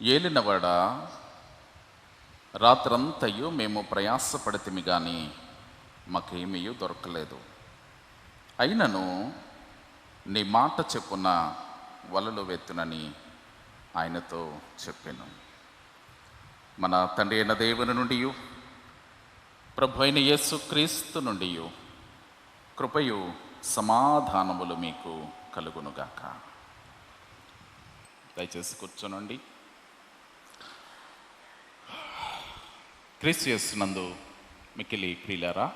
ఏలినవాడా, రాత్రంతయు మేము ప్రయాసపడితిమి గాని మాకేమీ దొరకలేదు. అయినను నీ మాట చెప్పున వలలు వెత్తునని ఆయనతో చెప్పాను. మన తండ్రి అయిన దేవుని నుండి, ప్రభు అయిన యేసు క్రీస్తు నుండి కృపయు సమాధానములు మీకు కలుగునుగాక. దయచేసి కూర్చోనండి. క్రీస్తు యేసునందు మిక్కిలి ప్రియులారా,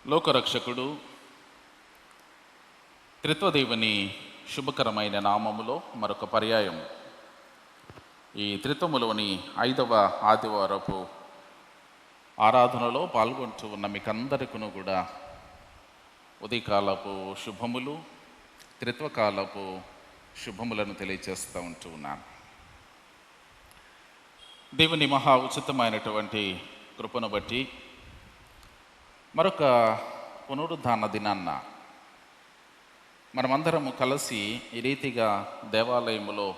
లోకరక్షకుడు త్రిత్వదేవుని శుభకరమైన నామములో మరొక పర్యాయం ఈ త్రిత్వములోని 5వ ఆదివారపు ఆరాధనలో పాల్గొంటూ ఉన్న మీకందరికీ కూడా ఉదయకాలపు శుభములు, త్రిత్వకాలపు శుభములను తెలియజేస్తూ ఉంటూ ఉన్నాను. దేవుని మహా ఉచితమైనటువంటి కృపను బట్టి మరొక పునరుద్ధాన దినాన్న మనమందరము కలిసి ఈ రీతిగా దేవాలయములో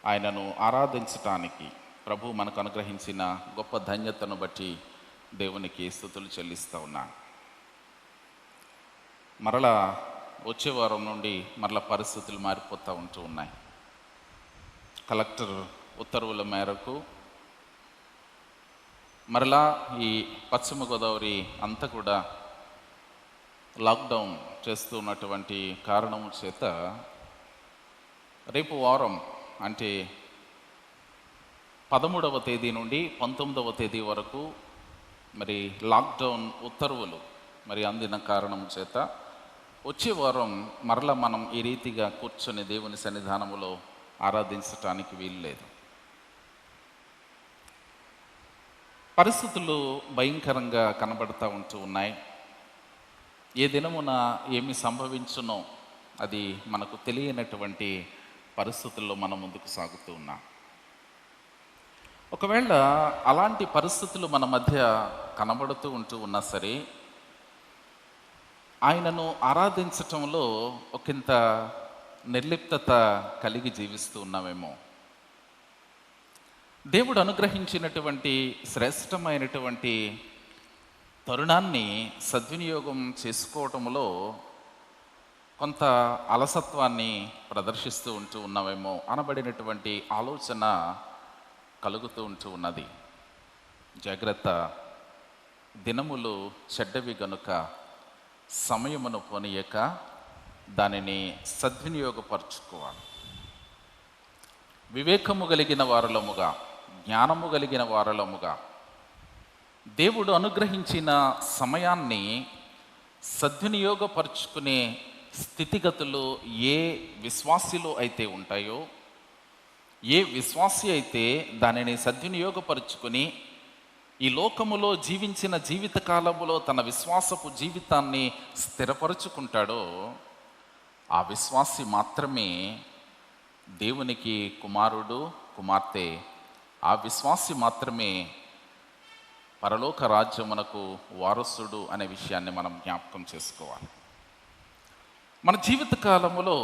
ఆయనను ఆరాధించటానికి ప్రభు మనకు అనుగ్రహించిన గొప్ప ధన్యతను బట్టి దేవునికి స్తుతులు చెల్లిస్తూ ఉన్నాను. మరలా వచ్చే వారం నుండి మరలా పరిస్థితులు మారిపోతూ ఉంటూ ఉన్నాయి. కలెక్టర్ ఉత్తర్వుల మేరకు మరలా ఈ పశ్చిమ గోదావరి అంతా కూడా లాక్డౌన్ చేస్తూ ఉన్నటువంటి కారణం చేత రేపు వారం అంటే 13వ తేదీ నుండి 19వ తేదీ వరకు మరి లాక్డౌన్ ఉత్తర్వులు అందిన కారణం చేత వచ్చే వారం మరలా మనం ఈ రీతిగా కూర్చొని దేవుని సన్నిధానములో ఆరాధించటానికి వీలు లేదు. పరిస్థితులు భయంకరంగా కనబడుతూ ఉంటూ ఉన్నాయి. ఏ దినమున ఏమి సంభవించునో అది మనకు తెలియనటువంటి పరిస్థితుల్లో మనం ముందుకు సాగుతూ ఉన్నాం. ఒకవేళ అలాంటి పరిస్థితులు మన మధ్య కనబడుతూ ఉంటూ ఉన్నా సరే, ఆయనను ఆరాధించటంలో ఒకంత నిర్లిప్తత కలిగి జీవిస్తూ ఉన్నామేమో. దేవుడు అనుగ్రహించినటువంటి శ్రేష్టమైనటువంటి తరుణాన్ని సద్వినియోగం చేసుకోవటంలో కొంత అలసత్వాన్ని ప్రదర్శిస్తూ ఉంటూ ఉన్నామేమో అనబడినటువంటి ఆలోచన కలుగుతూ ఉంటూ ఉన్నది. జాగ్రత్త, దినములు చెడ్డవి గనుక సమయమును పోనీయక దానిని సద్వినియోగపరచుకోవాలి. వివేకము కలిగిన వారలముగా, జ్ఞానము కలిగిన వారలముగా దేవుడు అనుగ్రహించిన సమయాన్ని సద్వినియోగపరుచుకునే స్థితిగతులు ఏ విశ్వాసిలో అయితే ఉంటాయో, ఏ విశ్వాసి అయితే దానిని సద్వినియోగపరుచుకుని ఈ లోకములో జీవించిన జీవితకాలములో తన విశ్వాసపు జీవితాన్ని స్థిరపరుచుకుంటాడో ఆ విశ్వాసి మాత్రమే దేవునికి కుమారుడు, కుమార్తె. ఆ విశ్వాసి మాత్రమే పరలోక రాజ్యమునకు వారసుడు అనే విషయాన్ని మనం జ్ఞాపకం చేసుకోవాలి. మన జీవిత కాలములో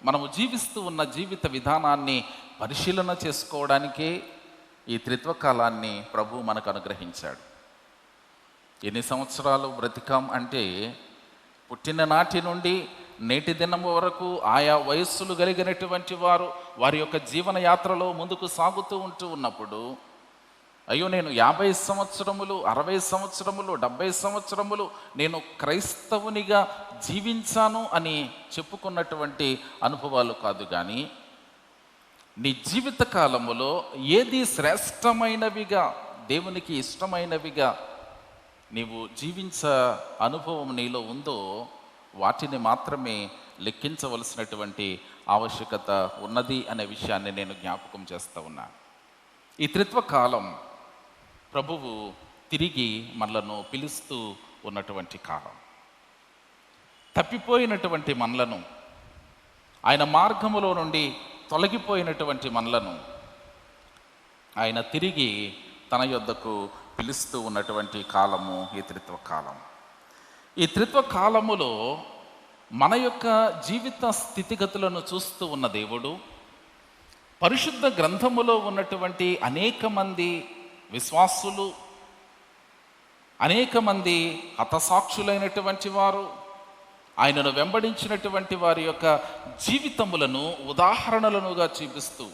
మనము జీవిస్తూ ఉన్న జీవిత విధానాన్ని పరిశీలన చేసుకోవడానికే ఈ త్రిత్వకాలాన్ని ప్రభు మనకు అనుగ్రహించాడు. ఎన్ని సంవత్సరాలు బ్రతికాం అంటే, పుట్టిన నాటి నుండి నేటి దినము వరకు ఆయా వయస్సులు కలిగినటువంటి వారు వారి యొక్క జీవన యాత్రలో ముందుకు సాగుతూ ఉంటూ ఉన్నప్పుడు, అయ్యో నేను 50 సంవత్సరములు, 60 సంవత్సరములు, 70 సంవత్సరములు నేను క్రైస్తవునిగా జీవించాను అని చెప్పుకున్నటువంటి అనుభవాలు కాదు. కానీ నీ జీవిత కాలములో ఏది శ్రేష్టమైనవిగా, దేవునికి ఇష్టమైనవిగా నీవు జీవించ అనుభవం నీలో ఉందో వాటిని మాత్రమే లెక్కించవలసినటువంటి ఆవశ్యకత ఉన్నది అనే విషయాన్ని నేను జ్ఞాపకం చేస్తూ ఉన్నా. ఈ త్రిత్వకాలం ప్రభువు తిరిగి మనలను పిలుస్తూ ఉన్నటువంటి కాలం. తప్పిపోయినటువంటి మనలను, ఆయన మార్గములో నుండి తొలగిపోయినటువంటి మనలను ఆయన తిరిగి తన యొద్దకు పిలుస్తూ ఉన్నటువంటి కాలము ఈ త్రిత్వకాలం. ఈ త్రిత్వకాలములో మన యొక్క జీవిత స్థితిగతులను చూస్తూ ఉన్న దేవుడు పరిశుద్ధ గ్రంథములో ఉన్నటువంటి అనేక మంది విశ్వాసులు, అనేక మంది హతసాక్షులైనటువంటి వారు, ఆయనను వెంబడించినటువంటి వారి యొక్క జీవితములను ఉదాహరణలుగా చూపిస్తూ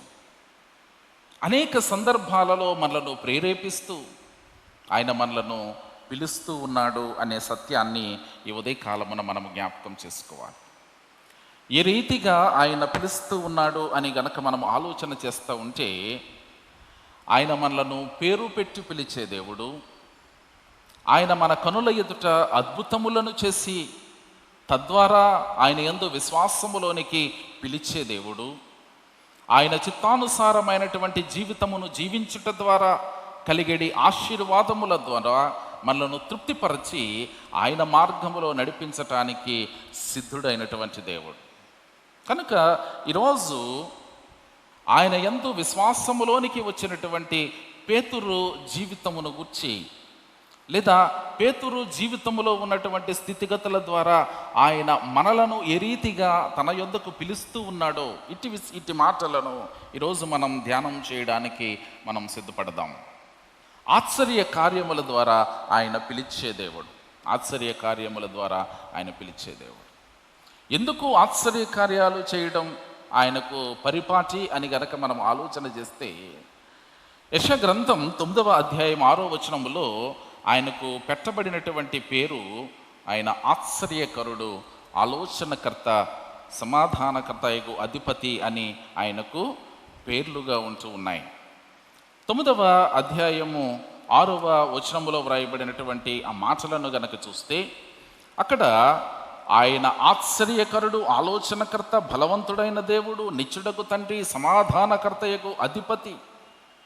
అనేక సందర్భాలలో మనలను ప్రేరేపిస్తూ ఆయన మనలను పిలుస్తూ ఉన్నాడు అనే సత్యాన్ని ఈ ఉదయకాలమున మనం జ్ఞాపకం చేసుకోవాలి. ఏ రీతిగా ఆయన పిలుస్తూ ఉన్నాడు అని గనక మనం ఆలోచన చేస్తూ ఉంటే, ఆయన మనలను పేరు పెట్టి పిలిచే దేవుడు, ఆయన మన కనుల ఎదుట అద్భుతములను చేసి తద్వారా ఆయన యందు విశ్వాసములోనికి పిలిచే దేవుడు, ఆయన చిత్తానుసారమైనటువంటి జీవితమును జీవించుట ద్వారా కలిగేడి ఆశీర్వాదముల ద్వారా మనలను తృప్తిపరచి ఆయన మార్గములో నడిపించటానికి సిద్ధుడైనటువంటి దేవుడు. కనుక ఈరోజు ఆయన యందు విశ్వాసములోనికి వచ్చినటువంటి పేతురు జీవితమును గుర్చి, లేదా పేతురు జీవితములో ఉన్నటువంటి స్థితిగతుల ద్వారా ఆయన మనలను ఏ రీతిగా తన యొద్దకు పిలుస్తూ ఉన్నాడో ఇట్టి మాటలను ఈరోజు మనం ధ్యానం చేయడానికి మనం సిద్ధపడదాం. ఆశ్చర్య కార్యముల ద్వారా ఆయన పిలిచే దేవుడు, ఆశ్చర్య కార్యముల ద్వారా ఆయన పిలిచే దేవుడు. ఎందుకు ఆశ్చర్య కార్యాలు చేయడం ఆయనకు పరిపాటి అని గనక మనం ఆలోచన చేస్తే, యెషయా గ్రంథం 9వ అధ్యాయం 6వ వచనములో ఆయనకు పెట్టబడినటువంటి పేరు ఆయన ఆశ్చర్యకరుడు, ఆలోచనకర్త, సమాధానకర్తయగు అధిపతి అని ఆయనకు పేర్లుగా ఉంటూ ఉన్నాయి. 9వ అధ్యాయము 6వ వచనములో వ్రాయబడినటువంటి ఆ మాటలను గనక చూస్తే, అక్కడ ఆయన ఆశ్చర్యకరుడు, ఆలోచనకర్త, బలవంతుడైన దేవుడు, నిత్యుడకు తండ్రి, సమాధానకర్తయకు అధిపతి,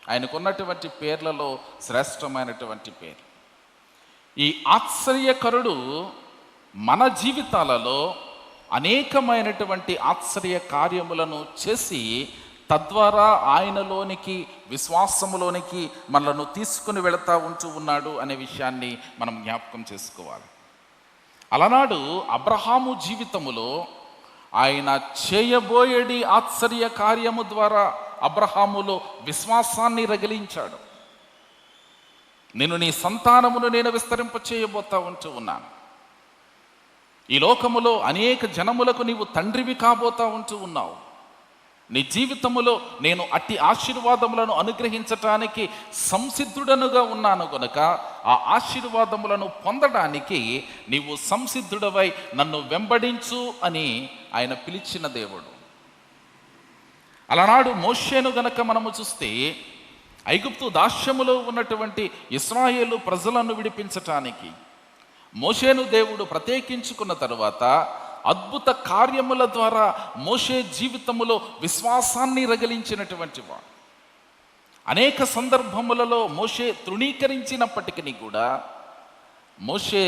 ఆయనకున్నటువంటి పేర్లలో శ్రేష్టమైనటువంటి పేరు. ఈ ఆశ్చర్యకరుడు మన జీవితాలలో అనేకమైనటువంటి ఆశ్చర్య కార్యములను చేసి తద్వారా ఆయనలోనికి, విశ్వాసములోనికి మనలను తీసుకుని వెళతా ఉంటూ ఉన్నాడు అనే విషయాన్ని మనం జ్ఞాపకం చేసుకోవాలి. అలనాడు అబ్రహాము జీవితములో ఆయన చేయబోయేడి ఆశ్చర్య కార్యము ద్వారా అబ్రహాములో విశ్వాసాన్ని రగిలించాడు. నేను నీ సంతానమును నేను విస్తరింప చేయబోతా ఉంటూ ఉన్నాను, ఈ లోకములో అనేక జనములకు నీవు తండ్రివి కాబోతా ఉంటూ ఉన్నావు, నీ జీవితములో నేను అట్టి ఆశీర్వాదములను అనుగ్రహించటానికి సంసిద్ధుడనుగా ఉన్నాను కనుక ఆ ఆశీర్వాదములను పొందడానికి నీవు సంసిద్ధుడవై నన్ను వెంబడించు అని ఆయన పిలిచిన దేవుడు. అలనాడు మోషేను గనక మనము చూస్తే, ఐగుప్తు దాస్యములో ఉన్నటువంటి ఇశ్రాయేలు ప్రజలను విడిపించటానికి మోషేను దేవుడు ప్రత్యేకించుకున్న తరువాత అద్భుత కార్యముల ద్వారా మోషే జీవితములో విశ్వాసాన్ని రగిలించినటువంటి వాడు. అనేక సందర్భములలో మోషే తృణీకరించినప్పటికీ కూడా మోషే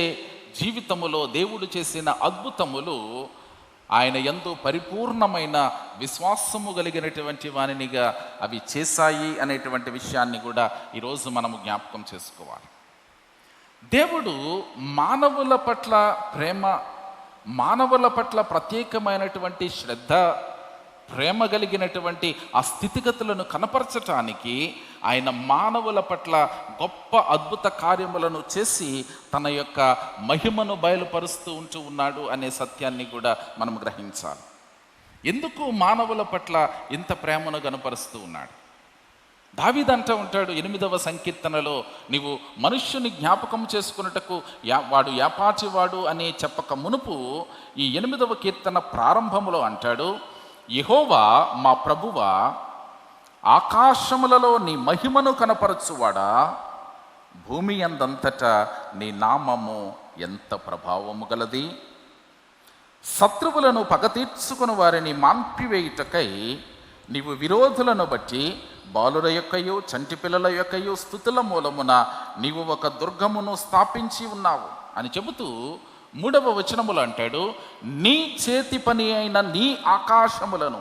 జీవితములో దేవుడు చేసిన అద్భుతములు ఆయన యందు పరిపూర్ణమైన విశ్వాసము కలిగినటువంటి వానినిగా అవి చేశాయి అనేటువంటి విషయాన్ని కూడా ఈరోజు మనము జ్ఞాపకం చేసుకోవాలి. దేవుడు మానవుల పట్ల ప్రేమ, మానవుల పట్ల ప్రత్యేకమైనటువంటి శ్రద్ధ, ప్రేమ కలిగినటువంటి ఆ స్థితిగతులను కనపరచటానికి ఆయన మానవుల పట్ల గొప్ప అద్భుత కార్యములను చేసి తన యొక్క మహిమను బయలుపరుస్తూ ఉంటూ ఉన్నాడు అనే సత్యాన్ని కూడా మనం గ్రహించాలి. ఎందుకు మానవుల పట్ల ఇంత ప్రేమను కనపరుస్తూ ఉన్నాడు? దావీదు అంటూ ఉంటాడు 8వ సంకీర్తనలో, నీవు మనుష్యుని జ్ఞాపకం చేసుకున్నటకు వాడు యాపాచివాడు అని చెప్పక మునుపు ఈ 8వ కీర్తన ప్రారంభములో అంటాడు, యెహోవా మా ప్రభువా, ఆకాశములలో నీ మహిమను కనపరచువాడా, భూమి అందంతటా నీ నామము ఎంత ప్రభావము గలది. శత్రువులను పగ తీర్చుకుని వారిని మాన్పివేయుటకై నీవు విరోధులను బట్టి బాలుర యొక్కయు చంటి పిల్లల యొక్కయు స్తుతుల మూలమున నీవు ఒక దుర్గమును స్థాపించి ఉన్నావు అని చెబుతూ 3వ వచనములు అంటాడు, నీ చేతి పని అయిన నీ ఆకాశములను,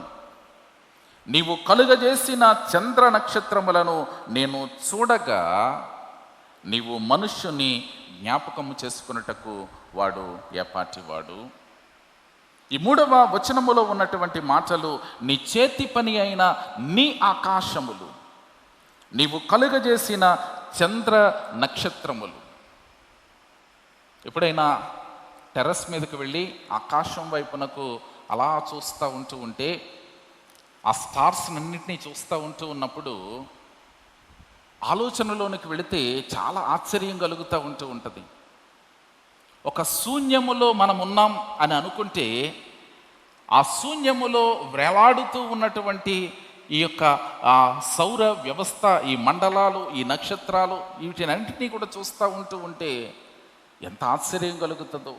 నీవు కలుగజేసిన చంద్ర నక్షత్రములను నేను చూడగా నీవు మనుష్యుని జ్ఞాపకము చేసుకున్నటకు వాడు ఏపాటివాడు. ఈ 3వ వచనములో ఉన్నటువంటి మాటలు, నీ చేతి పని అయిన నీ ఆకాశములు, నీవు కలుగజేసిన చంద్ర నక్షత్రములు. ఎప్పుడైనా టెర్రస్ మీదకి వెళ్ళి ఆకాశం వైపునకు అలా చూస్తూ ఉంటే ఆ స్టార్స్ అన్నింటినీ చూస్తూ ఉన్నప్పుడు ఆలోచనలోనికి వెళితే చాలా ఆశ్చర్యం కలుగుతూ ఉంటుంది. ఒక శూన్యములో మనం ఉన్నాం అని అనుకుంటే ఆ శూన్యములో వేలాడుతూ ఉన్నటువంటి ఈ యొక్క సౌర వ్యవస్థ, ఈ మండలాలు, ఈ నక్షత్రాలు, వీటినన్నింటినీ కూడా చూస్తూ ఉంటే ఎంత ఆశ్చర్యం కలుగుతుందో.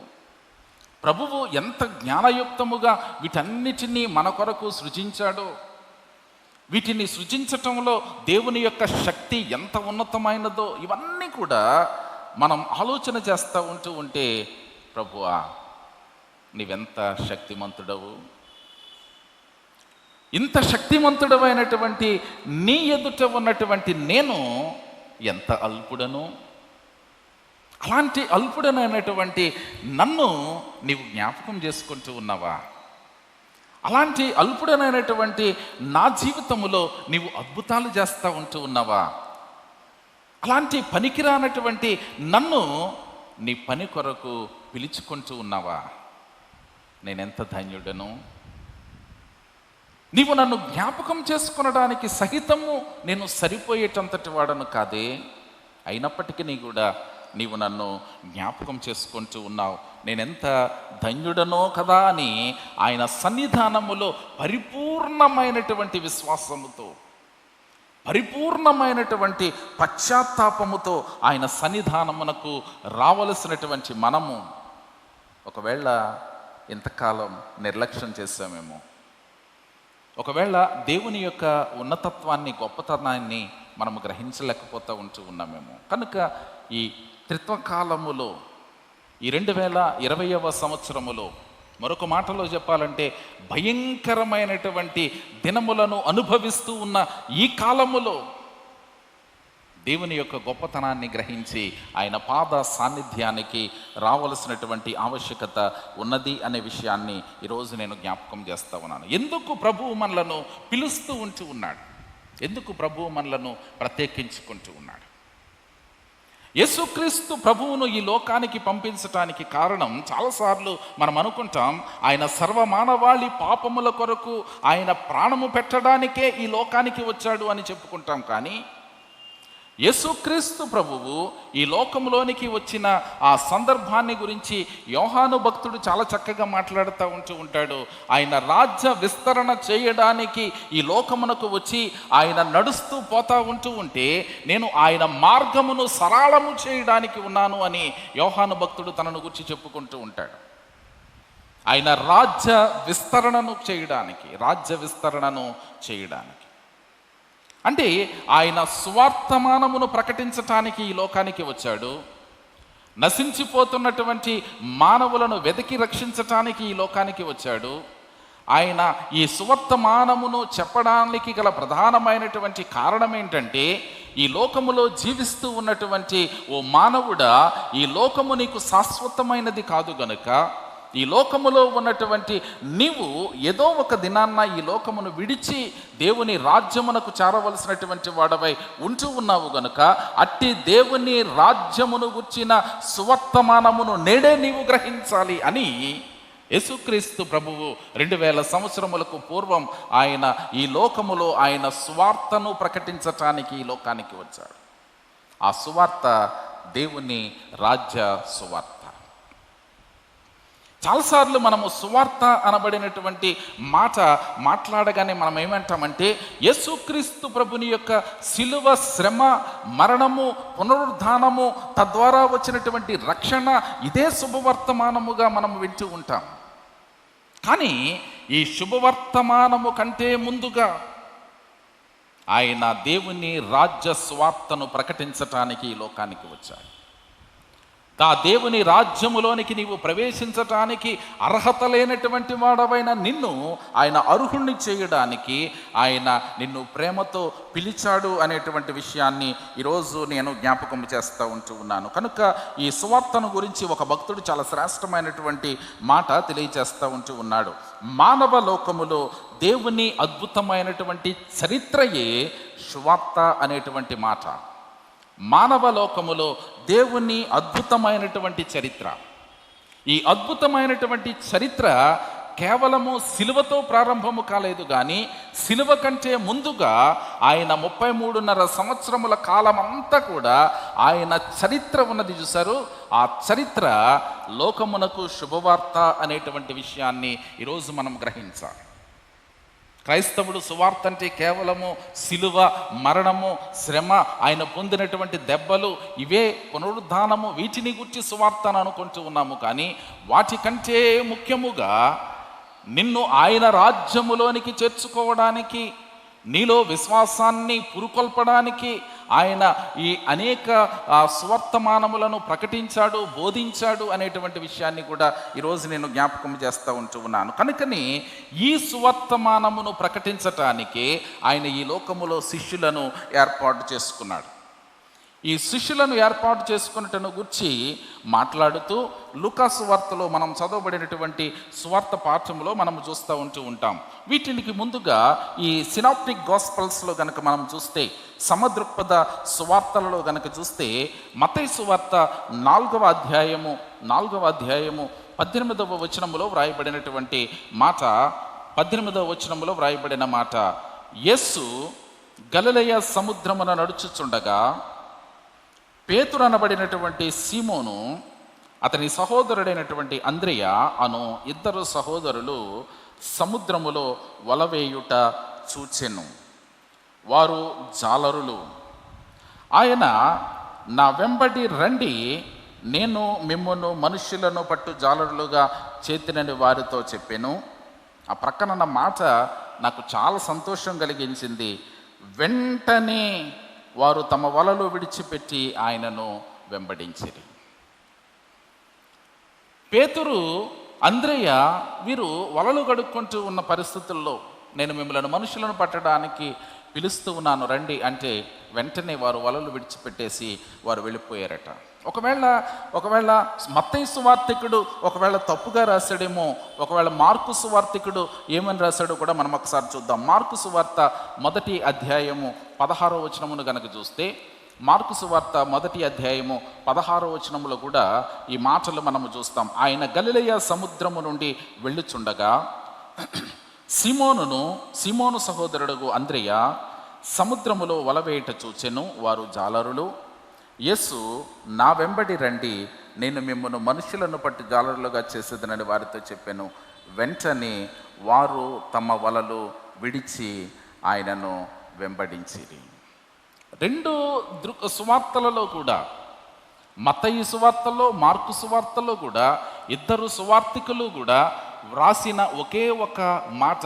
ప్రభువు ఎంత జ్ఞానయుక్తముగా వీటన్నిటినీ మన కొరకు సృజించాడో, వీటిని సృజించటంలో దేవుని యొక్క శక్తి ఎంత ఉన్నతమైనదో, ఇవన్నీ కూడా మనం ఆలోచన చేస్తూ ఉంటే, ప్రభువా నీవెంత శక్తిమంతుడవు, ఇంత శక్తిమంతుడమైనటువంటి నీ ఎదుట ఉన్నటువంటి నేను ఎంత అల్పుడను, అలాంటి అల్పుడనైనటువంటి నన్ను నీవు జ్ఞాపకం చేసుకుంటూ ఉన్నావా? అలాంటి అల్పుడనైనటువంటి నా జీవితంలో నీవు అద్భుతాలు చేస్తూ ఉన్నావా? అలాంటి పనికిరానటువంటి నన్ను నీ పని కొరకు పిలుచుకుంటూ ఉన్నావా? నేనెంత ధన్యుడను. నీవు నన్ను జ్ఞాపకం చేసుకొనడానికి సహితము నేను సరిపోయేటంతటి వాడను కాదే. అయినప్పటికీ కూడా నీవు నన్ను జ్ఞాపకం చేసుకుంటూ ఉన్నావు. నేనెంత ధన్యుడనో కదా అని ఆయన సన్నిధానములో పరిపూర్ణమైనటువంటి విశ్వాసముతో, పరిపూర్ణమైనటువంటి పశ్చాత్తాపముతో ఆయన సన్నిధానమునకు రావలసినటువంటి మనము ఒకవేళ ఇంతకాలం నిర్లక్ష్యం చేశామేమో, ఒకవేళ దేవుని యొక్క ఉన్నతత్వాన్ని, గొప్పతనాన్ని మనము గ్రహించలేకపోతూ ఉన్నామేమో. కనుక ఈ త్రిత్వకాలములో, ఈ 2020వ సంవత్సరములో, మరొక మాటలో చెప్పాలంటే భయంకరమైనటువంటి దినములను అనుభవిస్తూ ఉన్న ఈ కాలములో దేవుని యొక్క గొప్పతనాన్ని గ్రహించి ఆయన పాద సాన్నిధ్యానికి రావలసినటువంటి ఆవశ్యకత ఉన్నది అనే విషయాన్ని ఈరోజు నేను జ్ఞాపకం చేస్తూ ఉన్నాను. ఎందుకు ప్రభువు మనలను పిలుస్తూ ఉన్నాడు? ఎందుకు ప్రభువు మనలను ప్రత్యేకించుకుంటూ ఉన్నాడు? యేసుక్రీస్తు ప్రభువును ఈ లోకానికి పంపించటానికి కారణం, చాలాసార్లు మనం అనుకుంటాం ఆయన సర్వమానవాళి పాపముల కొరకు ఆయన ప్రాణము పెట్టడానికే ఈ లోకానికి వచ్చాడు అని చెప్పుకుంటాం. కానీ యేసుక్రీస్తు ప్రభువు ఈ లోకంలోనికి వచ్చిన ఆ సందర్భాన్ని గురించి యోహాను భక్తుడు చాలా చక్కగా మాట్లాడుతూ ఉంటాడు. ఆయన రాజ్య విస్తరణ చేయడానికి ఈ లోకమునకు వచ్చి ఆయన నడుస్తూ పోతూ ఉంటే, నేను ఆయన మార్గమును సరళము చేయడానికి ఉన్నాను అని యోహాను భక్తుడు తనను గురించి చెప్పుకుంటూ ఉంటాడు. ఆయన రాజ్య విస్తరణను చేయడానికి అంటే ఆయన స్వార్థమానమును ప్రకటించటానికి ఈ లోకానికి వచ్చాడు. నశించిపోతున్నటువంటి మానవులను వెతికి రక్షించటానికి ఈ లోకానికి వచ్చాడు. ఆయన ఈ సువర్తమానమును చెప్పడానికి గల ప్రధానమైనటువంటి కారణం ఏంటంటే, ఈ లోకములో జీవిస్తూ ఉన్నటువంటి ఓ మానవుడా, ఈ లోకము నీకు శాశ్వతమైనది కాదు గనుక, ఈ లోకములో ఉన్నటువంటి నీవు ఏదో ఒక దినాన్న ఈ లోకమును విడిచి దేవుని రాజ్యమునకు చేరవలసినటువంటి వాడవై ఉంటూ ఉన్నావు గనుక, అట్టి దేవుని రాజ్యమును గుర్చిన సువర్తమానమును నేడే నీవు గ్రహించాలి అని యేసుక్రీస్తు ప్రభువు 2000 సంవత్సరములకు పూర్వం ఆయన ఈ లోకములో ఆయన సువార్తను ప్రకటించటానికి ఈ లోకానికి వచ్చాడు. ఆ సువార్త దేవుని రాజ్య సువార్త. చాలాసార్లు మనము సువార్త అనబడినటువంటి మాట మాట్లాడగానే మనం ఏమంటామంటే, యేసుక్రీస్తు ప్రభుని యొక్క శిలువ శ్రమ, మరణము, పునరుద్ధానము, తద్వారా వచ్చినటువంటి రక్షణ, ఇదే శుభవర్తమానముగా మనం వింటూ ఉంటాం. కానీ ఈ శుభవర్తమానము కంటే ముందుగా ఆయన దేవుని రాజ్య స్వార్థను ప్రకటించటానికి ఈ లోకానికి వచ్చాడు. ఆ దేవుని రాజ్యములోనికి నీవు ప్రవేశించటానికి అర్హత లేనటువంటి వాడవైన నిన్ను ఆయన అర్హుణ్ణి చేయడానికి ఆయన నిన్ను ప్రేమతో పిలిచాడు అనేటువంటి విషయాన్ని ఈరోజు నేను జ్ఞాపకం చేస్తూ ఉన్నాను. కనుక ఈ సువార్తను గురించి ఒక భక్తుడు చాలా శ్రేష్టమైనటువంటి మాట తెలియజేస్తూ ఉన్నాడు. మానవ లోకములో దేవుని అద్భుతమైనటువంటి చరిత్రయే సువార్త అనేటువంటి మాట. మానవ లోకములో దేవుని అద్భుతమైనటువంటి చరిత్ర. ఈ అద్భుతమైనటువంటి చరిత్ర కేవలము సిలువతో ప్రారంభము కాలేదు, కానీ సిలువ కంటే ముందుగా ఆయన 33.5 సంవత్సరముల కాలం అంతా కూడా ఆయన చరిత్ర ఉన్నది చూశారు. ఆ చరిత్ర లోకమునకు శుభవార్త అనేటువంటి విషయాన్ని ఈరోజు మనం గ్రహించాలి. క్రైస్తవుడు సువార్త అంటే కేవలము సిలువ, మరణము, శ్రమ, ఆయన పొందినటువంటి దెబ్బలు, ఇవే పునరుద్ధానము, వీటిని గురించి సువార్త అని అనుకుంటూ ఉన్నాము. కానీ వాటికంటే ముఖ్యముగా నిన్ను ఆయన రాజ్యములోనికి చేర్చుకోవడానికి, నీలో విశ్వాసాన్ని పురుకొల్పడానికి ఆయన ఈ అనేక సువర్తమానములను ప్రకటించాడు, బోధించాడు అనేటువంటి విషయాన్ని కూడా ఈరోజు నేను జ్ఞాపకం చేస్తూ ఉన్నాను. కనుకని ఈ సువర్తమానమును ప్రకటించటానికి ఆయన ఈ లోకములో శిష్యులను ఏర్పాటు చేసుకున్నాడు. ఈ శిష్యులను ఏర్పాటు చేసుకున్నటను గురించి మాట్లాడుతూ లూకా సువార్తలో మనం చదవబడినటువంటి సువార్త పాఠంలో మనం చూస్తూ ఉంటాం. వీటికి ముందుగా ఈ సినాప్టిక్ గాస్పల్స్లో గనక మనం చూస్తే, సమదృక్పథ సువార్తలలో గనక చూస్తే, మత్తయి సువార్త 4వ అధ్యాయము 18వ వచనములో వ్రాయబడినటువంటి మాట, 18వ వచనములో వ్రాయబడిన మాట, యేసు గలిలయ సముద్రమున నడుచుచుండగా పేతురు అనబడినటువంటి సీమోను, అతని సహోదరుడైనటువంటి అంద్రెయ అను 2 సహోదరులు సముద్రములో వలవేయుట చూచెను. వారు జాలరులు. ఆయన, నా వెంబడి రండి, నేను మిమ్మును మనుష్యులను పట్టు జాలరులుగా చేతినని వారితో చెప్పాను. ఆ ప్రక్కన మాట నాకు చాలా సంతోషం కలిగించింది. వెంటనే వారు తమ వలలు విడిచిపెట్టి ఆయనను వెంబడించిరి. పేతురు, అంద్రెయ వీరు వలలు గడుక్కుంటూ ఉన్న పరిస్థితుల్లో, నేను మిమ్మల్ని మనుషులను పట్టడానికి పిలుస్తూ ఉన్నాను రండి అంటే, వెంటనే వారు వలలు విడిచిపెట్టేసి వారు వెళ్ళిపోయారట. ఒకవేళ మత్తయి సువార్తికుడు ఒకవేళ తప్పుగా రాశాడేమో, ఒకవేళ మార్కు సువార్తికుడు ఏమని రాశాడో కూడా మనం ఒకసారి చూద్దాం. మార్కు సువార్త 1వ అధ్యాయము 16వ వచనమును గనక చూస్తే, మార్కు సువార్త 1వ అధ్యాయము 16వ వచనములో కూడా ఈ మాటలు మనము చూస్తాం. ఆయన గలిలయ సముద్రము నుండి వెళ్ళుచుండగా సీమోను సహోదరుడు అంద్రెయ సముద్రములో వలవేయుట చూచెను. వారు జాలరులు. యేసు, నా వెంబడి రండి, నేను మిమ్మల్ని మనుషులను పట్టి జాలరులుగా చేసేదనని వారితో చెప్పాను. వెంటనే వారు తమ వలలు విడిచి ఆయనను వెంబడించిరి. 2 సువార్తలలో కూడా, మత్తయి సువార్తలో, మార్కు సువార్తలో కూడా 2 సువార్తికులు కూడా వ్రాసిన ఒకే ఒక మాట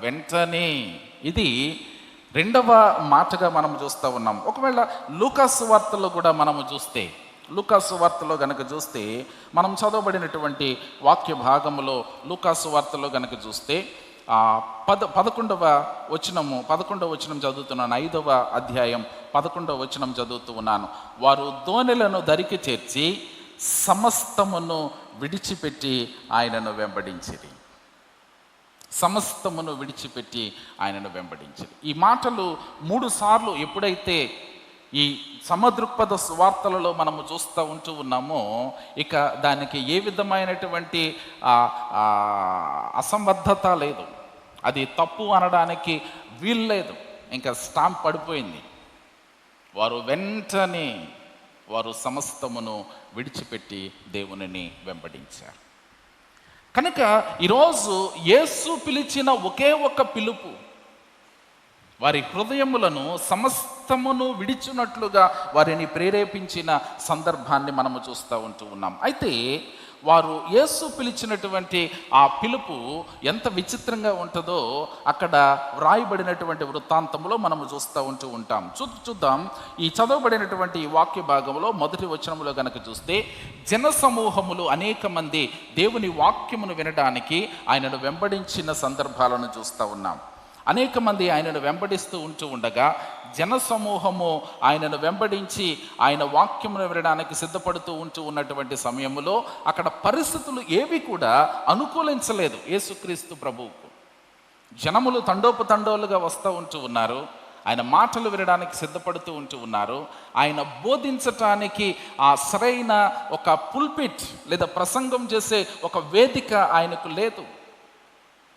వెంటనే. ఇది 2వ మాటగా మనం చూస్తూ ఉన్నాం. ఒకవేళ లూకా సువార్తలో కూడా మనము చూస్తే, లూకా సువార్తలో గనక చూస్తే, మనం చదవబడినటువంటి వాక్య భాగములో లూకా సువార్తలో గనక చూస్తే 11వ వచనం చదువుతున్నాను. 5వ అధ్యాయం 11వ వచనం చదువుతూ ఉన్నాను. వారు దోణెలను దరికి చేర్చి సమస్తమును విడిచిపెట్టి ఆయనను వెంబడించిరి. సమస్తమును విడిచిపెట్టి ఆయనను వెంబడించిరి. ఈ మాటలు 3 సార్లు ఎప్పుడైతే ఈ సమదృక్పథ సువార్తలలో మనము చూస్తూ ఉన్నామో, ఇక దానికి ఏ విధమైనటువంటి అసంబద్ధత లేదు, అది తప్పు అనడానికి వీల్లేదు, ఇంకా స్టాంప్ పడిపోయింది. వారు సమస్తమును విడిచిపెట్టి దేవునిని వెంబడించారు. కనుక ఈరోజు యేసు పిలిచిన ఒకే ఒక పిలుపు, వారి హృదయములను సమస్తమును విడిచినట్లుగా వారిని ప్రేరేపించిన సందర్భాన్ని మనము చూస్తూ ఉన్నాం. అయితే వారు యేసు పిలిచినటువంటి ఆ పిలుపు ఎంత విచిత్రంగా ఉంటుందో అక్కడ వ్రాయబడినటువంటి వృత్తాంతంలో మనము చూస్తూ ఉంటాం. చూద్దాం ఈ చదవబడినటువంటి ఈ వాక్య భాగంలో మొదటి వచనంలో గనక చూస్తే, జనసమూహములు అనేక మంది దేవుని వాక్యమును వినడానికి ఆయనను వెంబడించిన సందర్భాలను చూస్తూ ఉన్నాం. అనేక మంది ఆయనను వెంబడిస్తూ ఉండగా జనసమూహము ఆయనను వెంబడించి ఆయన వాక్యమును వినడానికి సిద్ధపడుతూ ఉన్నటువంటి సమయంలో అక్కడ పరిస్థితులు ఏవి కూడా అనుకూలించలేదు యేసుక్రీస్తు ప్రభువుకు. జనములు తండోపతండోలుగా వస్తూ ఉన్నారు. ఆయన మాటలు వినడానికి సిద్ధపడుతూ ఉన్నారు. ఆయన బోధించటానికి ఆ సరైన ఒక పుల్పిట్ లేదా ప్రసంగం చేసే ఒక వేదిక ఆయనకు లేదు.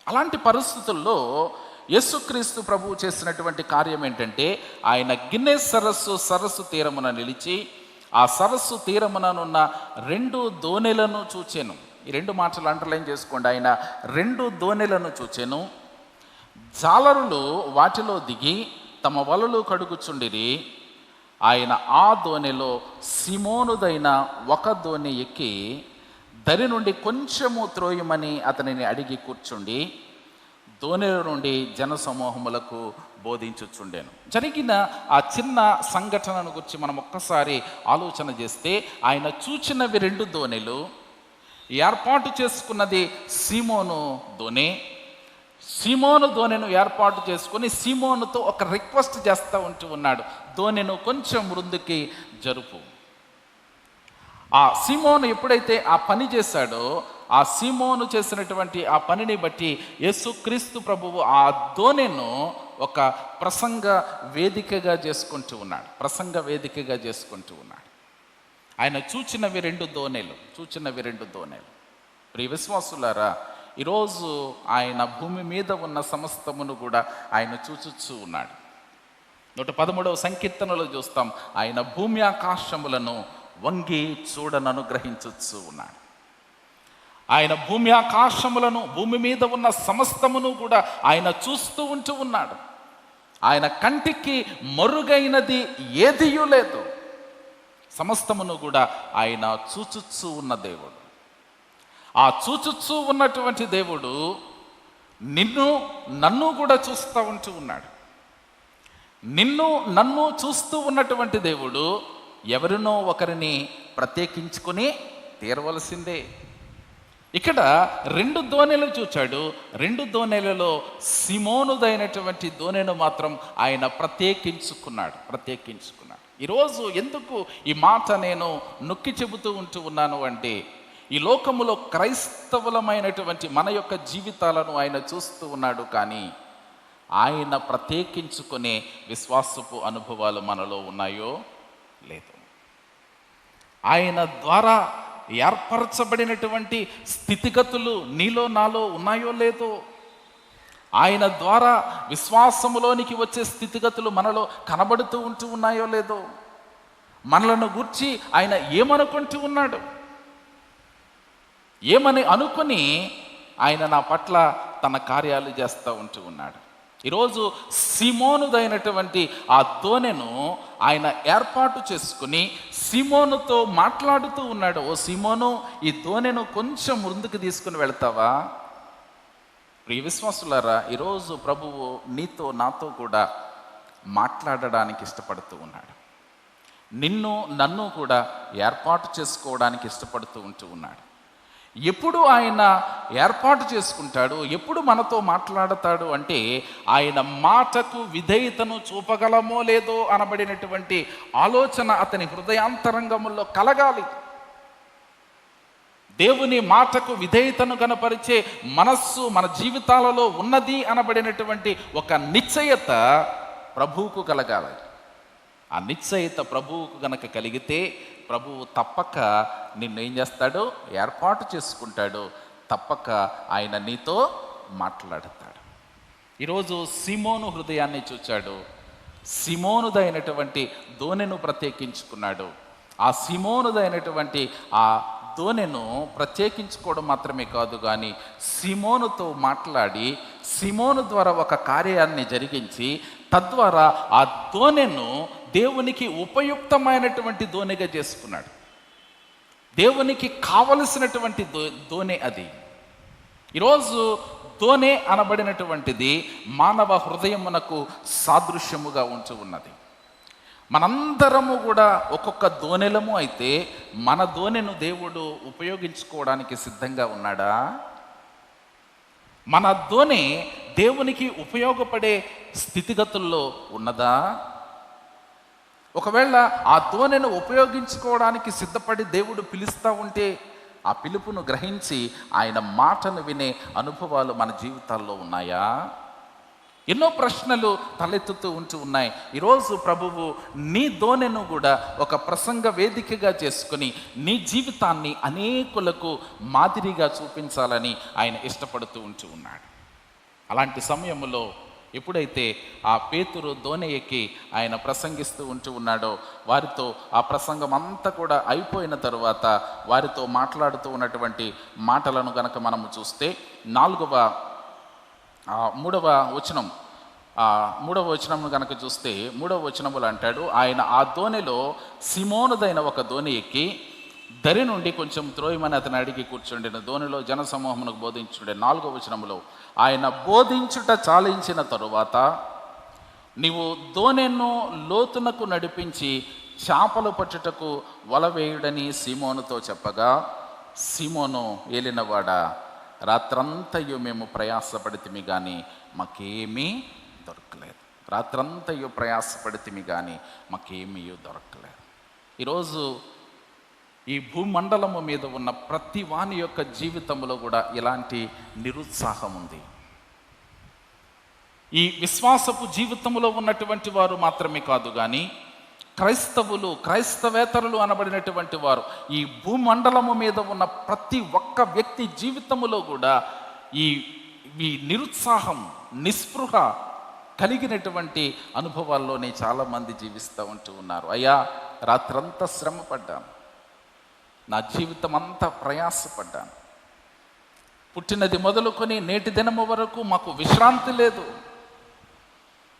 అలాంటి పరిస్థితుల్లో యేసుక్రీస్తు ప్రభువు చేసినటువంటి కార్యం ఏంటంటే, ఆయన గిన్నెస్ సరస్సు తీరమున నిలిచి ఆ సరస్సు తీరముననున్న 2 దోణెలను చూచెను. ఈ 2 మాటలు అండర్లైన్ చేసుకోండి. ఆయన 2 దోణెలను చూచెను. జాలరులు వాటిలో దిగి తమ వలలు కడుగుచుండిరి. ఆయన ఆ దోణిలో సిమోనుదైన ఒక దోణి ఎక్కి దరి నుండి కొంచెము త్రోయమని అతనిని అడిగి కూర్చుండి దోణిలో నుండి జనసమూహములకు బోధించుచుండెను. జరిగిన ఆ చిన్న సంఘటనను గురించి మనం ఒక్కసారి ఆలోచన చేస్తే, ఆయన చూచినవి 2 దోణిలు, ఏర్పాటు చేసుకున్నది సీమోను దోణి. సీమోను దోణిను ఏర్పాటు చేసుకుని సీమోనుతో ఒక రిక్వెస్ట్ చేస్తూ ఉన్నాడు, దోణిను కొంచెం ముందుకి జరుపు. ఆ సీమోను ఎప్పుడైతే ఆ పని చేశాడో, ఆ సీమోను చేసినటువంటి ఆ పనిని బట్టి యేసుక్రీస్తు ప్రభువు ఆ దోణిను ఒక ప్రసంగ వేదికగా చేసుకుంటూ ఉన్నాడు. ఆయన చూచినవి 2 దోణెలు. ప్రియ విశ్వాసులారా, ఈరోజు ఆయన భూమి మీద ఉన్న సమస్తమును కూడా ఆయన చూచుచూ ఉన్నాడు. 113వ సంకీర్తనలో చూస్తాం, ఆయన భూమి ఆకాశములను వంగి చూడననుగ్రహించు ఉన్నాడు. ఆయన భూమి ఆకాశములను, భూమి మీద ఉన్న సమస్తమును కూడా ఆయన చూస్తూ ఉన్నాడు. ఆయన కంటికి మరుగైనది ఏదియూ లేదు. సమస్తమును కూడా ఆయన చూచుచూ ఉన్న దేవుడు. ఆ చూచుచూ ఉన్నటువంటి దేవుడు నన్ను కూడా చూస్తూ ఉన్నాడు. నన్ను చూస్తూ ఉన్నటువంటి దేవుడు ఎవరినో ఒకరిని ప్రత్యేకించుకొని తీరవలసిందే. ఇక్కడ 2 దోణెలు చూచాడు. 2 దోణెలలో సిమోనుదైనటువంటి దోణెను మాత్రం ఆయన ప్రత్యేకించుకున్నాడు. ఈరోజు ఎందుకు ఈ మాట నేను నొక్కి చెబుతూ ఉన్నాను అంటే, ఈ లోకములో క్రైస్తవులమైనటువంటి మన యొక్క జీవితాలను ఆయన చూస్తూ ఉన్నాడు. కానీ ఆయన ప్రత్యేకించుకునే విశ్వాసపు అనుభవాలు మనలో ఉన్నాయో లేదు. ఆయన ద్వారా ఏర్పరచబడినటువంటి స్థితిగతులు నీలో నాలో ఉన్నాయో లేదో, ఆయన ద్వారా విశ్వాసములోనికి వచ్చే స్థితిగతులు మనలో కనబడుతూ ఉన్నాయో లేదో, మనలను గూర్చి ఆయన ఏమనుకుంటూ ఉన్నాడు, ఏమని అనుకుని ఆయన నా పట్ల తన కార్యాలు చేస్తూ ఉన్నాడు. ఈరోజు సీమోనుదైనటువంటి ఆ దోణెను ఆయన ఏర్పాటు చేసుకుని సీమోనుతో మాట్లాడుతూ ఉన్నాడు. ఓ సీమోను, ఈ దోణెను కొంచెం ముందుకు తీసుకుని వెళ్తావా? ప్రియ విశ్వాసులారా, ఈరోజు ప్రభువు నీతో నాతో కూడా మాట్లాడడానికి ఇష్టపడుతూ ఉన్నాడు. నన్ను కూడా ఏర్పాటు చేసుకోవడానికి ఇష్టపడుతూ ఉన్నాడు. ఎప్పుడు ఆయన ఏర్పాటు చేసుకుంటాడు, ఎప్పుడు మనతో మాట్లాడతాడు అంటే, ఆయన మాటకు విధేయతను చూపగలమో లేదో అనబడినటువంటి ఆలోచన అతని హృదయాంతరంగములో కలగాలి. దేవుని మాటకు విధేయతను కనపరిచే మనస్సు మన జీవితాలలో ఉన్నది అనబడినటువంటి ఒక నిశ్చయత ప్రభువుకు కలగాలి. ఆ నిశ్చయిత ప్రభువుకు గనక కలిగితే ప్రభువు తప్పక నిన్ను ఏం చేస్తాడు? ఏర్పాటు చేసుకుంటాడు. తప్పక ఆయన నీతో మాట్లాడతాడు. ఈరోజు సీమోను హృదయాన్ని చూచాడు. సీమోనుదైనటువంటి దోణెను ప్రత్యేకించుకున్నాడు. ఆ సీమోనుదైనటువంటి ఆ దోణెను ప్రత్యేకించుకోవడం మాత్రమే కాదు, కానీ సీమోనుతో మాట్లాడి సీమోను ద్వారా ఒక కార్యాన్ని జరిగించి తద్వారా ఆ దోణెను దేవునికి ఉపయుక్తమైనటువంటి దోణిగా చేసుకున్నాడు. దేవునికి కావలసినటువంటి దోణి అది. ఈరోజు దోణి అనబడినటువంటిది మానవ హృదయమునకు సాదృశ్యముగా ఉంటూ ఉన్నది. మనందరము కూడా ఒక్కొక్క దోణెలము అయితే మన దోణెను దేవుడు ఉపయోగించుకోవడానికి సిద్ధంగా ఉన్నాడా? మన దోణి దేవునికి ఉపయోగపడే స్థితిగతుల్లో ఉన్నదా? ఒకవేళ ఆ దోణెను ఉపయోగించుకోవడానికి సిద్ధపడి దేవుడు పిలుస్తూ ఉంటే ఆ పిలుపును గ్రహించి ఆయన మాటను వినే అనుభవాలు మన జీవితాల్లో ఉన్నాయా? ఎన్నో ప్రశ్నలు తలెత్తుతూ ఉంటూ ఉన్నాయి. ఈరోజు ప్రభువు నీ దోణెను కూడా ఒక ప్రసంగ వేదికగా చేసుకుని నీ జీవితాన్ని అనేకులకు మాదిరిగా చూపించాలని ఆయన ఇష్టపడుతూ ఉంటూ ఉన్నాడు. అలాంటి సమయంలో ఎప్పుడైతే ఆ పేతురు దోణి ఎక్కి ఆయన ప్రసంగిస్తూ ఉంటూ ఉన్నాడో, వారితో ఆ ప్రసంగం అంతా కూడా అయిపోయిన తరువాత వారితో మాట్లాడుతూ ఉన్నటువంటి మాటలను గనక మనము చూస్తే మూడవ వచనం కనుక చూస్తే 3వ వచనములు అంటాడు, ఆయన ఆ దోణిలో సిమోనుదైన ఒక దోణి ఎక్కి దరి నుండి కొంచెం త్రోయమని అతను అడిగి కూర్చుండిన దోణిలో జనసమూహమునకు బోధించుండే. 4వ వచనములో ఆయన బోధించుట చాలించిన తరువాత నీవు దోణెను లోతునకు నడిపించి చేపలు పట్టుటకు వల వేయుడని సీమోనుతో చెప్పగా, సీమోను ఏలినవాడా, రాత్రంతయు మేము ప్రయాసపడితిమి కానీ మాకేమీ దొరకలేదు. రాత్రంతయు ప్రయాసపడితిమి కానీ మాకేమీ దొరకలేదు. ఈరోజు ఈ భూమండలము మీద ఉన్న ప్రతి వాని యొక్క జీవితంలో కూడా ఇలాంటి నిరుత్సాహం ఉంది. ఈ విశ్వాసపు జీవితంలో ఉన్నటువంటి వారు మాత్రమే కాదు కానీ క్రైస్తవులు, క్రైస్తవేతరులు అనబడినటువంటి వారు, ఈ భూమండలము మీద ఉన్న ప్రతి ఒక్క వ్యక్తి జీవితములో కూడా ఈ నిరుత్సాహం, నిస్పృహ కలిగినటువంటి అనుభవాల్లోనే చాలామంది జీవిస్తూ ఉంటూ ఉన్నారు. అయ్యా, రాత్రంతా శ్రమ పడ్డాను, నా జీవితం అంతా ప్రయాసపడ్డాను, పుట్టినది మొదలుకొని నేటి దినము వరకు మాకు విశ్రాంతి లేదు,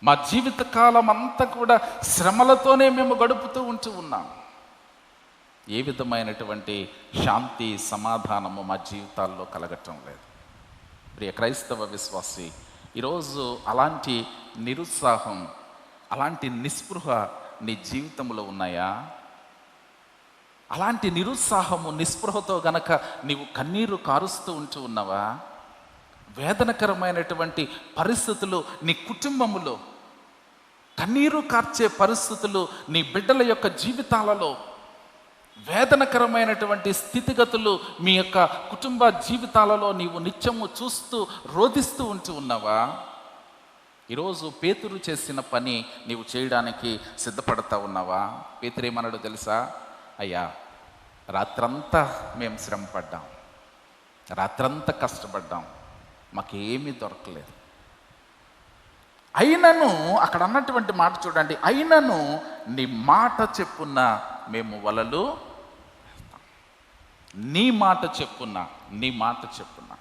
మా జీవిత కాలం అంతా కూడా శ్రమలతోనే మేము గడుపుతూ ఉంటూ ఉన్నాం. ఏ విధమైనటువంటి శాంతి, సమాధానము మా జీవితాల్లో కలగటం లేదు. ప్రియ క్రైస్తవ విశ్వాసి, ఈరోజు అలాంటి నిరుత్సాహం, అలాంటి నిస్పృహ నీ జీవితంలో ఉన్నాయా? అలాంటి నిరుత్సాహము, నిస్పృహతో గనక నీవు కన్నీరు కారుస్తూ ఉంటూ ఉన్నావా? వేదనకరమైనటువంటి పరిస్థితులు నీ కుటుంబములో, కన్నీరు కార్చే పరిస్థితులు నీ బిడ్డల యొక్క జీవితాలలో, వేదనకరమైనటువంటి స్థితిగతులు మీ యొక్క కుటుంబ జీవితాలలో నీవు నిత్యము చూస్తూ రోధిస్తూ ఉంటూ ఉన్నావా? ఈరోజు పేతురు చేసిన పని నీవు చేయడానికి సిద్ధపడతా ఉన్నావా? పేతురు ఏమన్నాడో తెలుసా? అయ్యా, రాత్రంతా మేము శ్రమ పడ్డాం, రాత్రంతా కష్టపడ్డాం, మాకేమీ దొరకలేదు. అయినను, అక్కడ అన్నటువంటి మాట చూడండి, అయినను నీ మాట చెప్పున మేము వలలు, నీ మాట చెప్పున, నీ మాట చెప్పున.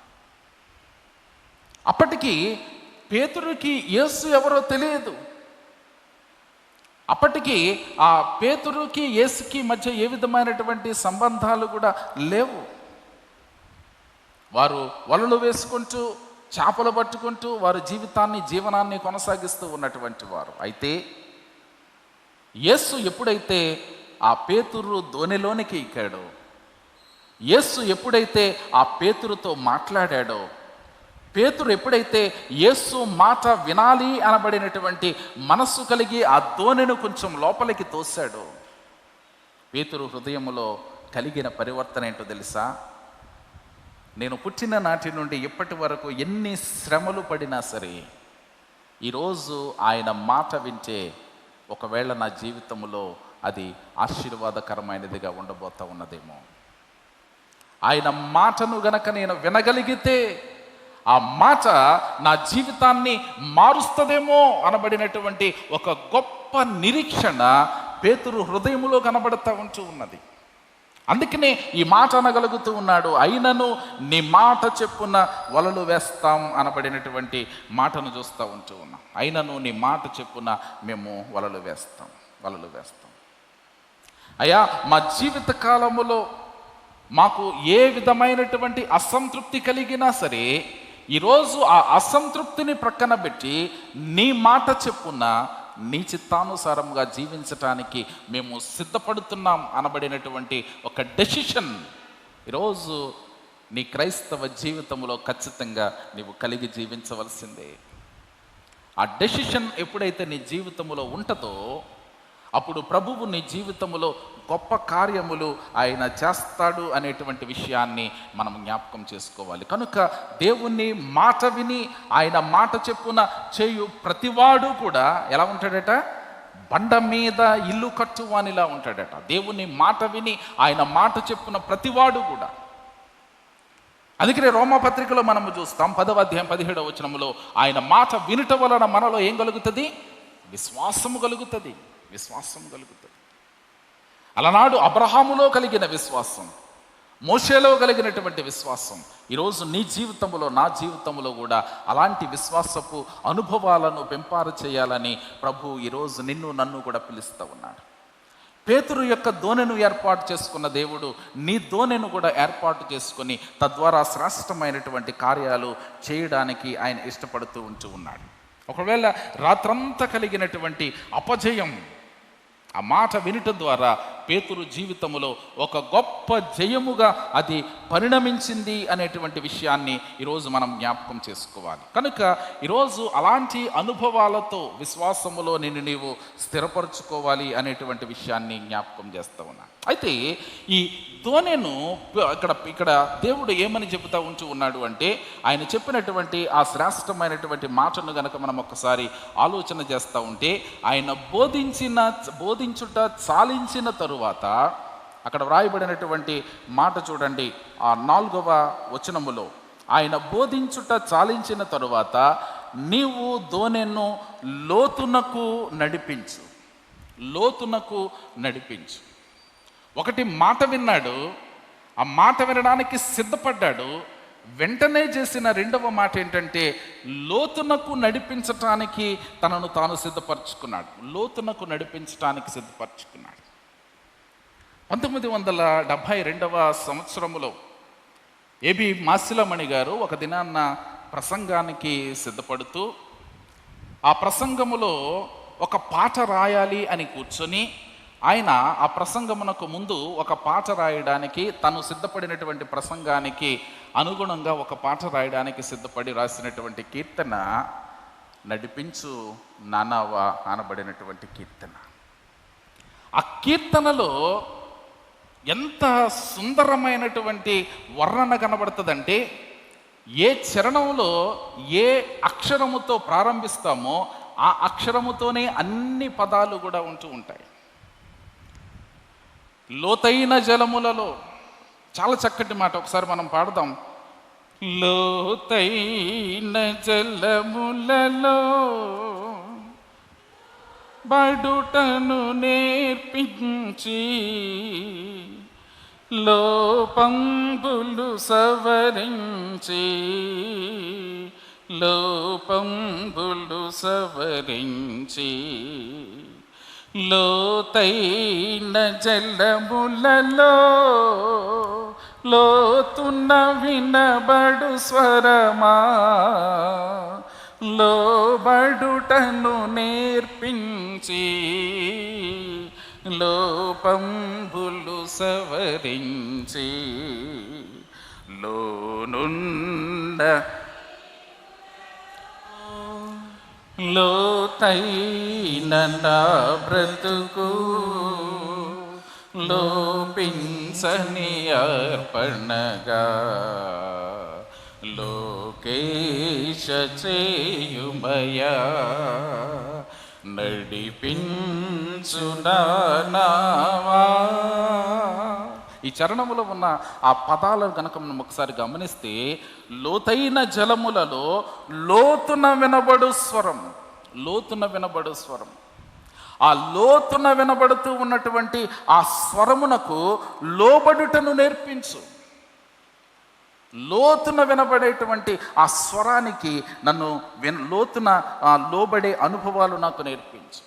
అప్పటికి పేతురుకి యేసు ఎవరో తెలియదు. అప్పటికి ఆ పేతురుకి యేసుకి మధ్య ఏ విధమైనటువంటి సంబంధాలు కూడా లేవు. వారు వలలు వేసుకుంటూ, చేపలు పట్టుకుంటూ వారి జీవనాన్ని కొనసాగిస్తూ ఉన్నటువంటి వారు. అయితే యేసు ఎప్పుడైతే ఆ పేతురు దోణిలోనికి ఎక్కాడో, యేసు ఎప్పుడైతే ఆ పేతురుతో మాట్లాడాడో, పేతురు ఎప్పుడైతే యేసు మాట వినాలి అనబడినటువంటి మనస్సు కలిగి ఆ దోణిను కొంచెం లోపలికి తోశాడో, పేతురు హృదయములో కలిగిన పరివర్తన ఏంటో తెలుసా? నేను పుట్టిన నాటి నుండి ఇప్పటి వరకు ఎన్ని శ్రమలు పడినా సరే, ఈరోజు ఆయన మాట వింటే ఒకవేళ నా జీవితంలో అది ఆశీర్వాదకరమైనదిగా ఉండబోతా ఉన్నదేమో. ఆయన మాటను గనక నేను వినగలిగితే ఆ మాట నా జీవితాన్ని మారుస్తుందేమో అనబడినటువంటి ఒక గొప్ప నిరీక్షణ పేతురు హృదయములో కనబడతా ఉంటూ ఉన్నది. అందుకనే ఈ మాట అనగలుగుతూ ఉన్నాడు, అయినను నీ మాట చెప్పున వలలు వేస్తాం అనబడినటువంటి మాటను చూస్తూ ఉంటూ ఉన్నాం. అయినను నీ మాట చెప్పున మేము వలలు వేస్తాం. అయ్యా, మా జీవిత కాలములో మాకు ఏ విధమైనటువంటి అసంతృప్తి కలిగినా సరే ఈరోజు ఆ అసంతృప్తిని ప్రక్కన పెట్టి నీ మాట చెప్పున నీ చిత్తానుసారంగా జీవించటానికి మేము సిద్ధపడుతున్నాం అనబడినటువంటి ఒక డెసిషన్ ఈరోజు నీ క్రైస్తవ జీవితంలో ఖచ్చితంగా నీవు కలిగి జీవించవలసిందే. ఆ డెసిషన్ ఎప్పుడైతే నీ జీవితంలో ఉంటుందో అప్పుడు ప్రభువు నీ జీవితంలో గొప్ప కార్యములు ఆయన చేస్తాడు అనేటువంటి విషయాన్ని మనం జ్ఞాపకం చేసుకోవాలి. కనుక దేవుని మాట విని ఆయన మాట చెప్పున చేయు ప్రతివాడు కూడా ఎలా ఉంటాడట? బండ మీద ఇల్లు కట్టువానిలా ఉంటాడట. దేవుని మాట విని ఆయన మాట చెప్పున ప్రతివాడు కూడా. అందుకనే రోమాపత్రికలో మనము చూస్తాం 10వ అధ్యాయం 17వ వచనములో ఆయన మాట వినుట వలన మనలో ఏం కలుగుతుంది? విశ్వాసము కలుగుతుంది. విశ్వాసము కలుగుతుంది. అలనాడు అబ్రహాములో కలిగిన విశ్వాసం, మోషేలో కలిగినటువంటి విశ్వాసం ఈరోజు నీ జీవితంలో నా జీవితంలో కూడా అలాంటి విశ్వాసపు అనుభవాలను పెంపారు చేయాలని ప్రభు ఈరోజు నిన్ను నన్ను కూడా పిలుస్తూ ఉన్నాడు. పేతురు యొక్క దోణెను ఏర్పాటు చేసుకున్న దేవుడు నీ దోణెను కూడా ఏర్పాటు చేసుకొని తద్వారా శ్రేష్టమైనటువంటి కార్యాలు చేయడానికి ఆయన ఇష్టపడుతూ ఉన్నాడు. ఒకవేళ రాత్రంతా కలిగినటువంటి అపజయం ఆ మాట వినుట ద్వారా పేతురు జీవితంలో ఒక గొప్ప జయముగా అది పరిణమించింది అనేటువంటి విషయాన్ని ఈరోజు మనం జ్ఞాపకం చేసుకోవాలి. కనుక ఈరోజు అలాంటి అనుభవాలతో విశ్వాసములో నిన్ను నీవు స్థిరపరచుకోవాలి అనేటువంటి విషయాన్ని జ్ఞాపకం చేస్తూ ఉన్నాను. అయితే ఈ దోణెను ఇక్కడ దేవుడు ఏమని చెబుతూ ఉన్నాడు అంటే, ఆయన చెప్పినటువంటి ఆ శ్రేష్టమైనటువంటి మాటను గనక మనం ఒక్కసారి ఆలోచన చేస్తూ ఉంటే, ఆయన బోధించుట చాలించిన తరువాత అక్కడ వ్రాయబడినటువంటి మాట చూడండి, ఆ 4వ వచనములో ఆయన బోధించుట చాలించిన తరువాత నీవు దోణెను లోతునకు నడిపించు. లోతునకు నడిపించు. ఒకటి మాట విన్నాడు, ఆ మాట వినడానికి సిద్ధపడ్డాడు. వెంటనే చేసిన రెండవ మాట ఏంటంటే లోతునకు నడిపించటానికి తనను తాను సిద్ధపరచుకున్నాడు. లోతునకు నడిపించటానికి సిద్ధపరచుకున్నాడు. 1972వ సంవత్సరములో ఏబి మాసిలమణి గారు ఒక దినాన్న ప్రసంగానికి సిద్ధపడుతూ ఆ ప్రసంగములో ఒక పాట రాయాలి అని కూర్చొని ఆయన ఆ ప్రసంగమునకు ముందు ఒక పాట రాయడానికి తను సిద్ధపడినటువంటి ప్రసంగానికి అనుగుణంగా ఒక పాట రాయడానికి సిద్ధపడి రాసినటువంటి కీర్తన నడిపించు నానావా అనబడినటువంటి కీర్తన. ఆ కీర్తనలో ఎంత సుందరమైనటువంటి వర్ణన కనబడుతుందంటే, ఏ చరణంలో ఏ అక్షరముతో ప్రారంభిస్తామో ఆ అక్షరముతోనే అన్ని పదాలు కూడా ఉంటూ ఉంటాయి. లోతైన జలములలో, చాలా చక్కటి మాట, ఒకసారి మనం పాడదాం. లోతైన జలములలో బడుటను నేర్పించి లోపంబులు సవరించి లోపంబులు సవరించి లోతైన జలములలో లోతున వినబడు స్వరమా లోబడుటను నేర్పించి లోపంబులు సవరించి లోనున్న లోతైన నా బ్రతుకు లోపించని అర్పణగా లోకేశ చేయుమయా నడిపించు నావా. ఈ చరణములో ఉన్న ఆ పదాలను కనుక మనం ఒకసారి గమనిస్తే, లోతైన జలములలో లోతున వినబడు స్వరం, లోతున వినబడు స్వరం. ఆ లోతున వినబడుతూ ఉన్నటువంటి ఆ స్వరమునకు లోబడుటను నేర్పించు. లోతున వినబడేటువంటి ఆ స్వరానికి నన్ను లోతున లోబడే అనుభవాలు నాకు నేర్పించు.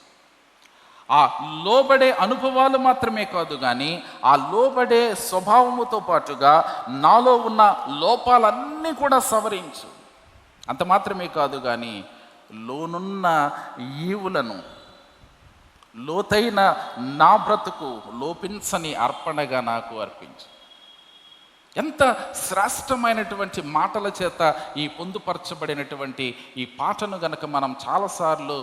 ఆ లోబడే అనుభవాలు మాత్రమే కాదు కానీ ఆ లోబడే స్వభావముతో పాటుగా నాలో ఉన్న లోపాలన్నీ కూడా సవరించు. అంత మాత్రమే కాదు కానీ లోనున్న ఈవులను, లోతైన నా బ్రతుకు లోపించని అర్పణగా నాకు అర్పించు. ఎంత శ్రేష్టమైనటువంటి మాటల చేత ఈ పొందుపరచబడినటువంటి ఈ పాటను గనక మనం చాలాసార్లు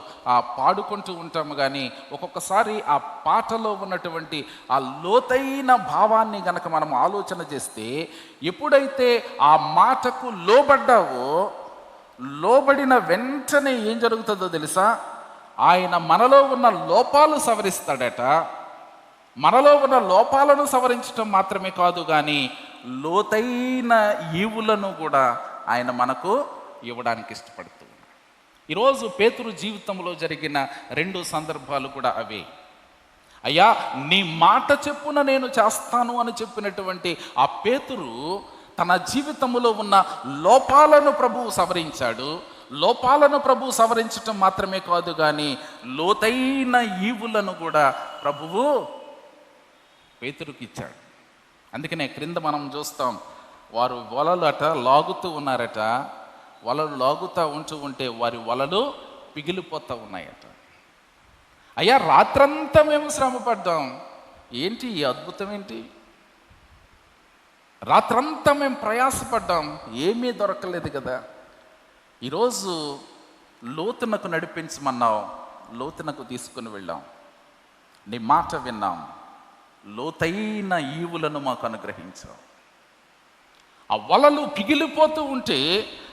పాడుకుంటూ ఉంటాము. కానీ ఒక్కొక్కసారి ఆ పాటలో ఉన్నటువంటి ఆ లోతైన భావాన్ని గనక మనం ఆలోచన చేస్తే, ఎప్పుడైతే ఆ మాటకు లోబడ్డావో, లోబడిన వెంటనే ఏం జరుగుతుందో తెలుసా? ఆయన మనలో ఉన్న లోపాలు సవరిస్తాడట. మనలో ఉన్న లోపాలను సవరించడం మాత్రమే కాదు కానీ లోతైన ఈవులను కూడా ఆయన మనకు ఇవ్వడానికి ఇష్టపడుతూ ఉన్నాడు. ఈరోజు పేతురు జీవితంలో జరిగిన 2 సందర్భాలు కూడా అవే. అయ్యా, నీ మాట చెప్పున నేను చేస్తాను అని చెప్పినటువంటి ఆ పేతురు తన జీవితంలో ఉన్న లోపాలను ప్రభువు సవరించాడు. లోపాలను ప్రభువు సవరించటం మాత్రమే కాదు కానీ లోతైన ఈవులను కూడా ప్రభువు పేతురుకి ఇచ్చాడు. అందుకనే క్రింద మనం చూస్తాం, వారు వలలు లాగుతూ ఉన్నారట. వలలు లాగుతూ ఉంటే వారి వలలు పిగిలిపోతూ ఉన్నాయట. అయ్యా, రాత్రంతా మేము శ్రమపడ్డాం, ఏంటి ఈ అద్భుతం ఏంటి? రాత్రంతా మేము ప్రయాసపడ్డాం, ఏమీ దొరకలేదు కదా. ఈరోజు లోతునకు నడిపించమన్నావు, లోతునకు తీసుకుని వెళ్ళాం, నీ మాట విన్నాం, లోతైన ఈవులను మాకు అనుగ్రహించావు. ఆ వలలు పిగిలిపోతూ ఉంటే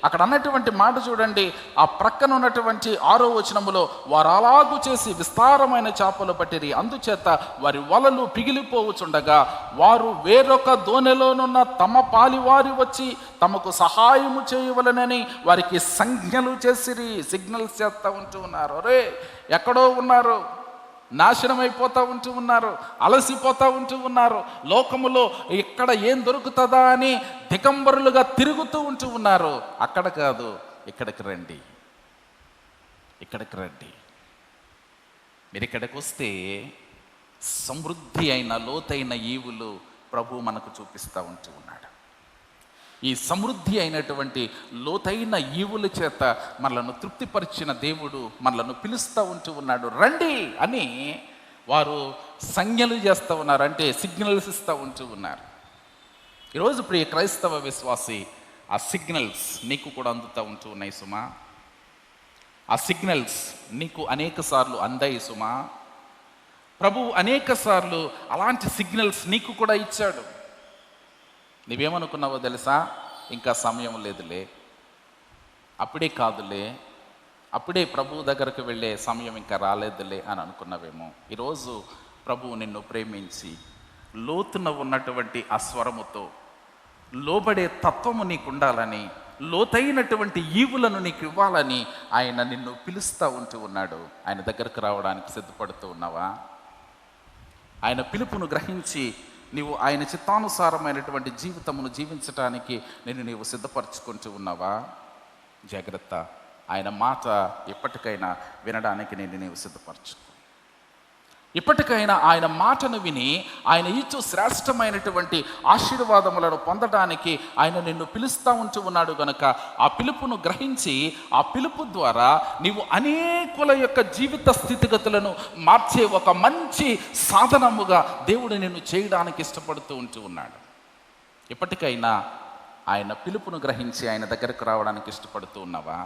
అక్కడ అన్నటువంటి మాట చూడండి, ఆ ప్రక్కన ఉన్నటువంటి 6వ వచనములో, వారు అలాగు చేసి విస్తారమైన చేపలు పట్టిరి, అందుచేత వారి వలలు పిగిలిపోవచుండగా వారు వేరొక దోణిలోనున్న తమ పాలివారి వచ్చి తమకు సహాయము చేయవలనని వారికి సంజ్ఞలు చేసిరి. సిగ్నల్స్ చేస్తూ ఉంటూ ఉన్నారు. అరే, ఎక్కడో ఉన్నారు, నాశనమైపోతూ ఉంటూ ఉన్నారు, అలసిపోతూ ఉంటూ ఉన్నారు, లోకములో ఇక్కడ ఏం దొరుకుతుందా అని దిగంబరులుగా తిరుగుతూ ఉంటూ ఉన్నారు. అక్కడ కాదు, ఇక్కడికి రండి, ఇక్కడికి రండి. మీరు ఇక్కడికి వస్తే సమృద్ధి అయిన లోతైన ఈవులు ప్రభు మనకు చూపిస్తూ ఉంటూ ఉన్నాడు. ఈ సమృద్ధి అయినటువంటి లోతైన ఈవుల చేత మనలను తృప్తిపరిచిన దేవుడు మనలను పిలుస్తూ ఉంటూ ఉన్నాడు. రండి అని వారు సంజ్ఞలు చేస్తూ ఉన్నారు, అంటే సిగ్నల్స్ ఇస్తూ ఉంటూ ఉన్నారు. ఈరోజు ప్రియ క్రైస్తవ విశ్వాసి, ఆ సిగ్నల్స్ నీకు కూడా అందుతూ ఉంటూ ఉన్నాయి సుమా. ఆ సిగ్నల్స్ నీకు అనేక సార్లు అందాయి సుమా. ప్రభువు అనేక సార్లు అలాంటి సిగ్నల్స్ నీకు కూడా ఇచ్చాడు. నువ్వేమనుకున్నావో తెలుసా? ఇంకా సమయం లేదులే, అప్పుడే కాదులే, అప్పుడే ప్రభువు దగ్గరకు వెళ్ళే సమయం ఇంకా రాలేదులే అని అనుకున్నావేమో. ఈరోజు ప్రభువు నిన్ను ప్రేమించి లోతున ఉన్నటువంటి ఆ స్వరముతో లోబడే తత్వము నీకు ఉండాలని, లోతైనటువంటి ఈవులను నీకు ఇవ్వాలని ఆయన నిన్ను పిలుస్తూ ఉంటూ ఉన్నాడు. ఆయన దగ్గరకు రావడానికి సిద్ధపడుతూ ఉన్నావా? ఆయన పిలుపును గ్రహించి నీవు ఆయన చిత్తానుసారమైనటువంటి జీవితమును జీవించటానికి నీవు సిద్ధపరచుకుంటూ ఉన్నావా? జాగ్రత్త, ఆయన మాట ఎప్పటికైనా వినడానికి నీవు సిద్ధపరచు. ఇప్పటికైనా ఆయన మాటను విని ఆయన ఇచ్చు శ్రేష్టమైనటువంటి ఆశీర్వాదములను పొందడానికి ఆయన నిన్ను పిలుస్తూ ఉంటూ ఉన్నాడు గనుక ఆ పిలుపును గ్రహించి ఆ పిలుపు ద్వారా నీవు అనేకుల యొక్క జీవిత స్థితిగతులను మార్చే ఒక మంచి సాధనముగా దేవుడు నిన్ను చేయడానికి ఇష్టపడుతూ ఉంటూ ఉన్నాడు. ఇప్పటికైనా ఆయన పిలుపును గ్రహించి ఆయన దగ్గరకు రావడానికి ఇష్టపడుతూ ఉన్నావా?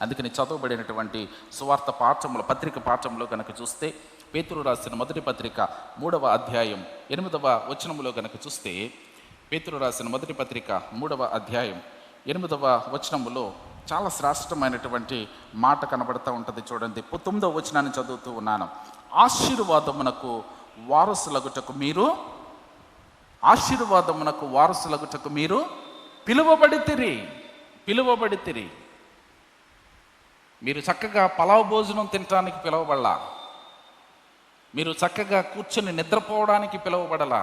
అందుకని చదవబడినటువంటి సువార్త పాఠములు, పత్రిక పాఠంలో కనుక చూస్తే, పేతురు రాసిన మొదటి పత్రిక 3వ అధ్యాయం 8వ వచనములో కనుక చూస్తే, పేతురు రాసిన మొదటి పత్రిక 3వ అధ్యాయం 8వ వచనములో చాలా శ్రేష్టమైనటువంటి మాట కనబడుతూ ఉంటుంది. చూడండి, 9వ వచనాన్ని చదువుతూ ఉన్నాను. ఆశీర్వాదమునకు వారసులగుటకు మీరు పిలువబడితిరి. మీరు చక్కగా పలావ్ భోజనం తినడానికి పిలువబడలా, మీరు చక్కగా కూర్చొని నిద్రపోవడానికి పిలువబడలా.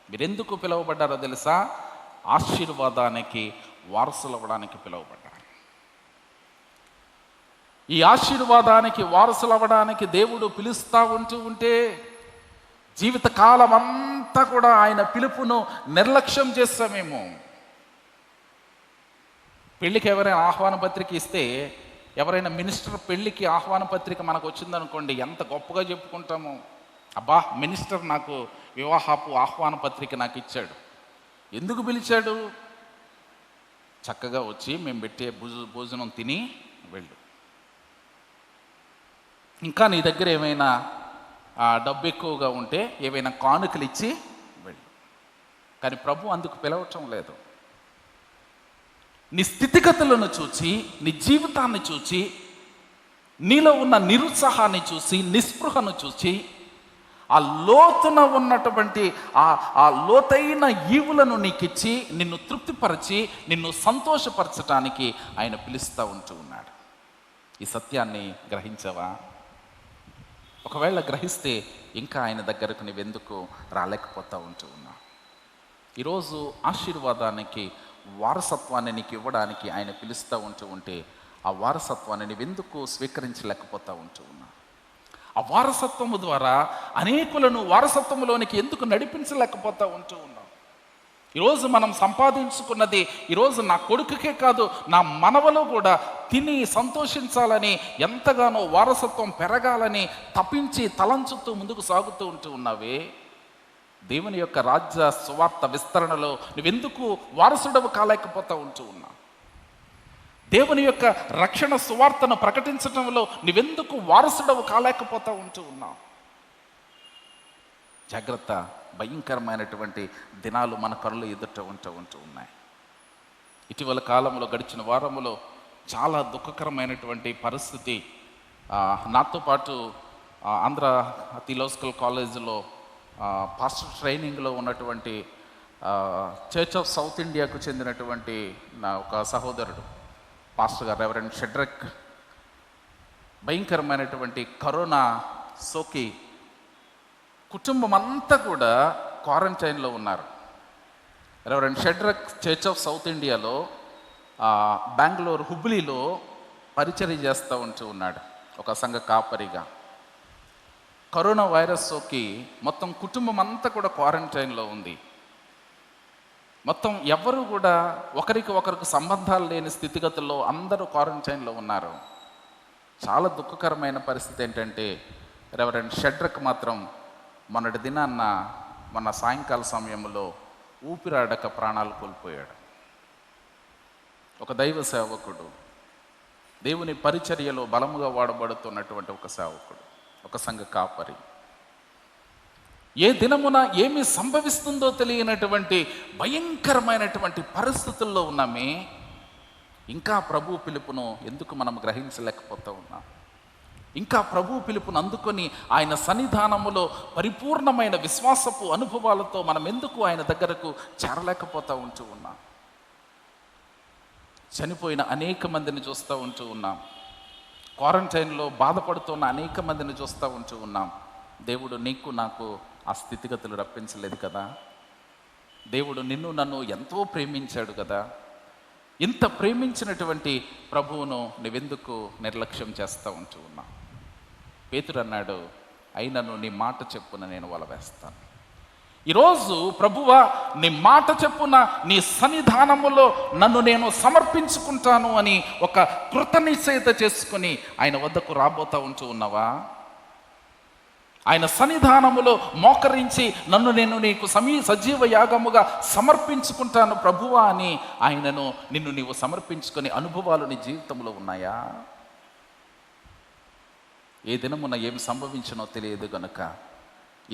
మీరెందుకు పిలువబడ్డారో తెలుసా? ఆశీర్వాదానికి వారసులు అవ్వడానికి పిలువబడ్డారు. ఈ ఆశీర్వాదానికి వారసులు అవ్వడానికి దేవుడు పిలుస్తూ ఉంటే జీవితకాలం అంతా కూడా ఆయన పిలుపును నిర్లక్ష్యం చేస్తామేమో. పెళ్ళికి ఎవరైనా ఆహ్వాన పత్రిక ఇస్తే, ఎవరైనా మినిస్టర్ పెళ్ళికి ఆహ్వాన పత్రిక మనకు వచ్చిందనుకోండి, ఎంత గొప్పగా చెప్పుకుంటాము. అబ్బా, మినిస్టర్ నాకు వివాహపు ఆహ్వాన పత్రిక నాకు ఇచ్చాడు. ఎందుకు పిలిచాడు? చక్కగా వచ్చి మేము పెట్టే భోజనం తిని వెళ్ళు. ఇంకా నీ దగ్గర ఏమైనా డబ్బు ఎక్కువగా ఉంటే ఏవైనా కానుకలు ఇచ్చి వెళ్ళు. కానీ ప్రభు అందుకు పిలవటం లేదు. నీ స్థితిగతులను చూచి, నీ జీవితాన్ని చూచి, నీలో ఉన్న నిరుత్సాహాన్ని చూసి, నిస్పృహను చూచి, ఆ లోతున ఉన్నటువంటి ఆ లోతైన ఈవులను నీకిచ్చి నిన్ను తృప్తిపరిచి నిన్ను సంతోషపరచటానికి ఆయన పిలుస్తూ ఉన్నాడు. ఈ సత్యాన్ని గ్రహించవా? ఒకవేళ గ్రహిస్తే ఇంకా ఆయన దగ్గరకు నువ్వెందుకు రాలేకపోతూ ఉన్నా? ఈరోజు ఆశీర్వాదానికి, వారసత్వాన్ని నీకు ఇవ్వడానికి ఆయన పిలుస్తూ ఉంటే ఆ వారసత్వాన్ని నువ్వెందుకు స్వీకరించలేకపోతూ ఉన్నా? ఆ వారసత్వము ద్వారా అనేకులను వారసత్వంలోనికి ఎందుకు నడిపించలేకపోతూ ఉన్నాం? ఈరోజు మనం సంపాదించుకున్నది ఈరోజు నా కొడుకుకే కాదు, నా మనవలో కూడా తిని సంతోషించాలని, ఎంతగానో వారసత్వం పెరగాలని తపించి తలంచుతూ ముందుకు సాగుతూ ఉన్నావే. దేవుని యొక్క రాజ్య సువార్త విస్తరణలో నువ్వెందుకు వారసుడవు కాలేకపోతూ ఉన్నా? దేవుని యొక్క రక్షణ సువార్తను ప్రకటించడంలో నువ్వెందుకు వారసుడవు కాలేకపోతూ ఉన్నా? జాగ్రత్త, భయంకరమైనటువంటి దినాలు మన కళ్ళు ఎదుట ఉంటూ ఉన్నాయి. ఇటీవల కాలంలో, గడిచిన వారములో చాలా దుఃఖకరమైనటువంటి పరిస్థితి. నాతో పాటు ఆంధ్ర థియోలాజికల్ కాలేజీలో పాస్టర్ ట్రైనింగ్లో ఉన్నటువంటి చర్చ్ ఆఫ్ సౌత్ ఇండియాకు చెందినటువంటి నా ఒక సహోదరుడు, పాస్టర్ గారు రెవరెండ్ షెడ్రక్, భయంకరమైనటువంటి కరోనా సోకి కుటుంబం అంతా కూడా క్వారంటైన్లో ఉన్నారు. రెవరెండ్ షెడ్రక్ చర్చ్ ఆఫ్ సౌత్ ఇండియాలో బెంగళూరు హుబ్లీలో పరిచర్య చేస్తూ ఉన్నాడు ఒక సంఘ కాపరిగా. కరోనా వైరస్ సోకి మొత్తం కుటుంబం అంతా కూడా క్వారంటైన్లో ఉంది. మొత్తం ఎవరు కూడా ఒకరికి సంబంధాలు లేని స్థితిగతుల్లో అందరూ క్వారంటైన్లో ఉన్నారు. చాలా దుఃఖకరమైన పరిస్థితి ఏంటంటే, రెవరెండ్ షెడ్రక్ మాత్రం మొన్న సాయంకాల సమయంలో ఊపిరాడక ప్రాణాలు కోల్పోయాడు. ఒక దైవ సేవకుడు, దేవుని పరిచర్యలో బలముగా వాడబడుతున్నటువంటి ఒక సేవకుడు, ఒక సంఘ కాపరి, ఏ దినమున ఏమి సంభవిస్తుందో తెలియనటువంటి భయంకరమైనటువంటి పరిస్థితుల్లో ఉన్నామే. ఇంకా ప్రభు పిలుపును ఎందుకు మనం గ్రహించలేకపోతూ ఉన్నాం? ఇంకా ప్రభు పిలుపును అందుకొని ఆయన సన్నిధానములో పరిపూర్ణమైన విశ్వాసపు అనుభవాలతో మనం ఎందుకు ఆయన దగ్గరకు చేరలేకపోతూ ఉన్నాం? చనిపోయిన అనేక మందిని చూస్తూ ఉన్నాం. క్వారంటైన్లో బాధపడుతున్న అనేక మందిని చూస్తూ ఉన్నాం. దేవుడు నీకు నాకు ఆ స్థితిగతులు రప్పించలేదు కదా? దేవుడు నిన్ను నన్ను ఎంతో ప్రేమించాడు కదా? ఇంత ప్రేమించినటువంటి ప్రభువును నువ్వెందుకు నిర్లక్ష్యం చేస్తూ ఉన్నా? పేతురు అన్నాడు, అయినను నీ మాట చెప్పున నేను వల వేస్తాను. ఈరోజు ప్రభువా, నీ మాట చెప్పున నీ సన్నిధానములో నన్ను నేను సమర్పించుకుంటాను అని ఒక కృతనిశ్చయత చేసుకుని ఆయన వద్దకు రాబోతూ ఉన్నావా? ఆయన సన్నిధానములో మోకరించి నన్ను నేను నీకు సజీవ యాగముగా సమర్పించుకుంటాను ప్రభువా అని నిన్ను నీవు సమర్పించుకునే అనుభవాలు నీ జీవితంలో ఉన్నాయా? ఏ దినమున ఏమి సంభవించనో తెలియదు గనుక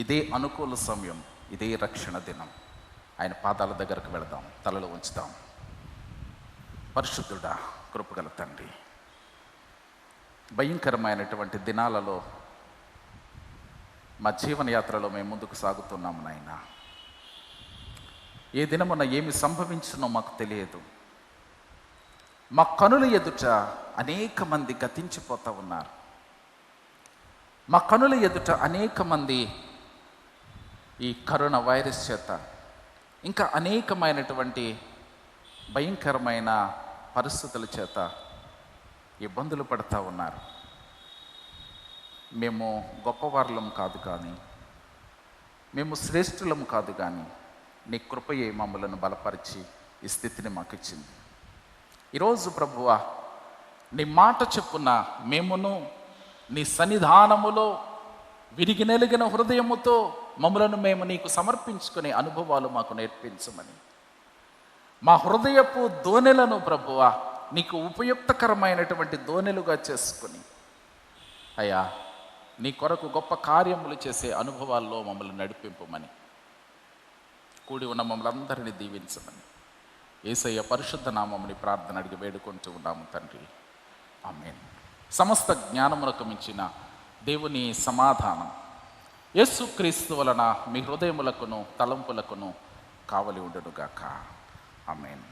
ఇదే అనుకూల సమయం, ఇదే రక్షణ దినం. ఆయన పాదాల దగ్గరకు వెళదాం, తలలో ఉంచుదాం. పరిశుద్ధుడా, కృపగల తండ్రి, భయంకరమైనటువంటి దినాలలో మా జీవన యాత్రలో మేము ముందుకు సాగుతున్నాము నాయన. ఏ దినమున ఏమి సంభవించునో మాకు తెలియదు. మా కనుల ఎదుట అనేక మంది గతించిపోతూ ఉన్నారు. మా కనుల ఎదుట అనేక మంది ఈ కరోనా వైరస్ చేత, ఇంకా అనేకమైనటువంటి భయంకరమైన పరిస్థితుల చేత ఇబ్బందులు పడుతూ ఉన్నారు. మేము గొప్పవారులం కాదు కానీ, మేము శ్రేష్ఠులం కాదు కానీ, నీ కృపయే మమ్మలను బలపరిచి ఈ స్థితిని మాకు ఇచ్చింది. ఈరోజు ప్రభువా, నీ మాట చెప్పున మేమును నీ సన్నిధానములో విరిగి నెలిగిన హృదయముతో మమ్మలను మేము నీకు సమర్పించుకునే అనుభవాలు మాకు నేర్పించమని, మా హృదయపు దోనెలను ప్రభువా నీకు ఉపయుక్తకరమైనటువంటి దోనెలుగా చేసుకుని, అయ్యా నీ కొరకు గొప్ప కార్యములు చేసే అనుభవాల్లో మమ్మల్ని నడిపింపమని, కూడి ఉన్న మమ్మల్ని అందరినీ దీవించమని యేసయ్య పరిశుద్ధ నామముని ప్రార్థన అడిగి వేడుకుంటూ ఉన్నాము తండ్రి. ఆమేన్. సమస్త జ్ఞానములకు మించిన దేవుని సమాధానం యేసుక్రీస్తు వలన మీ హృదయములకును తలంపులకును కావలి ఉండునుగాక. ఆమేన్.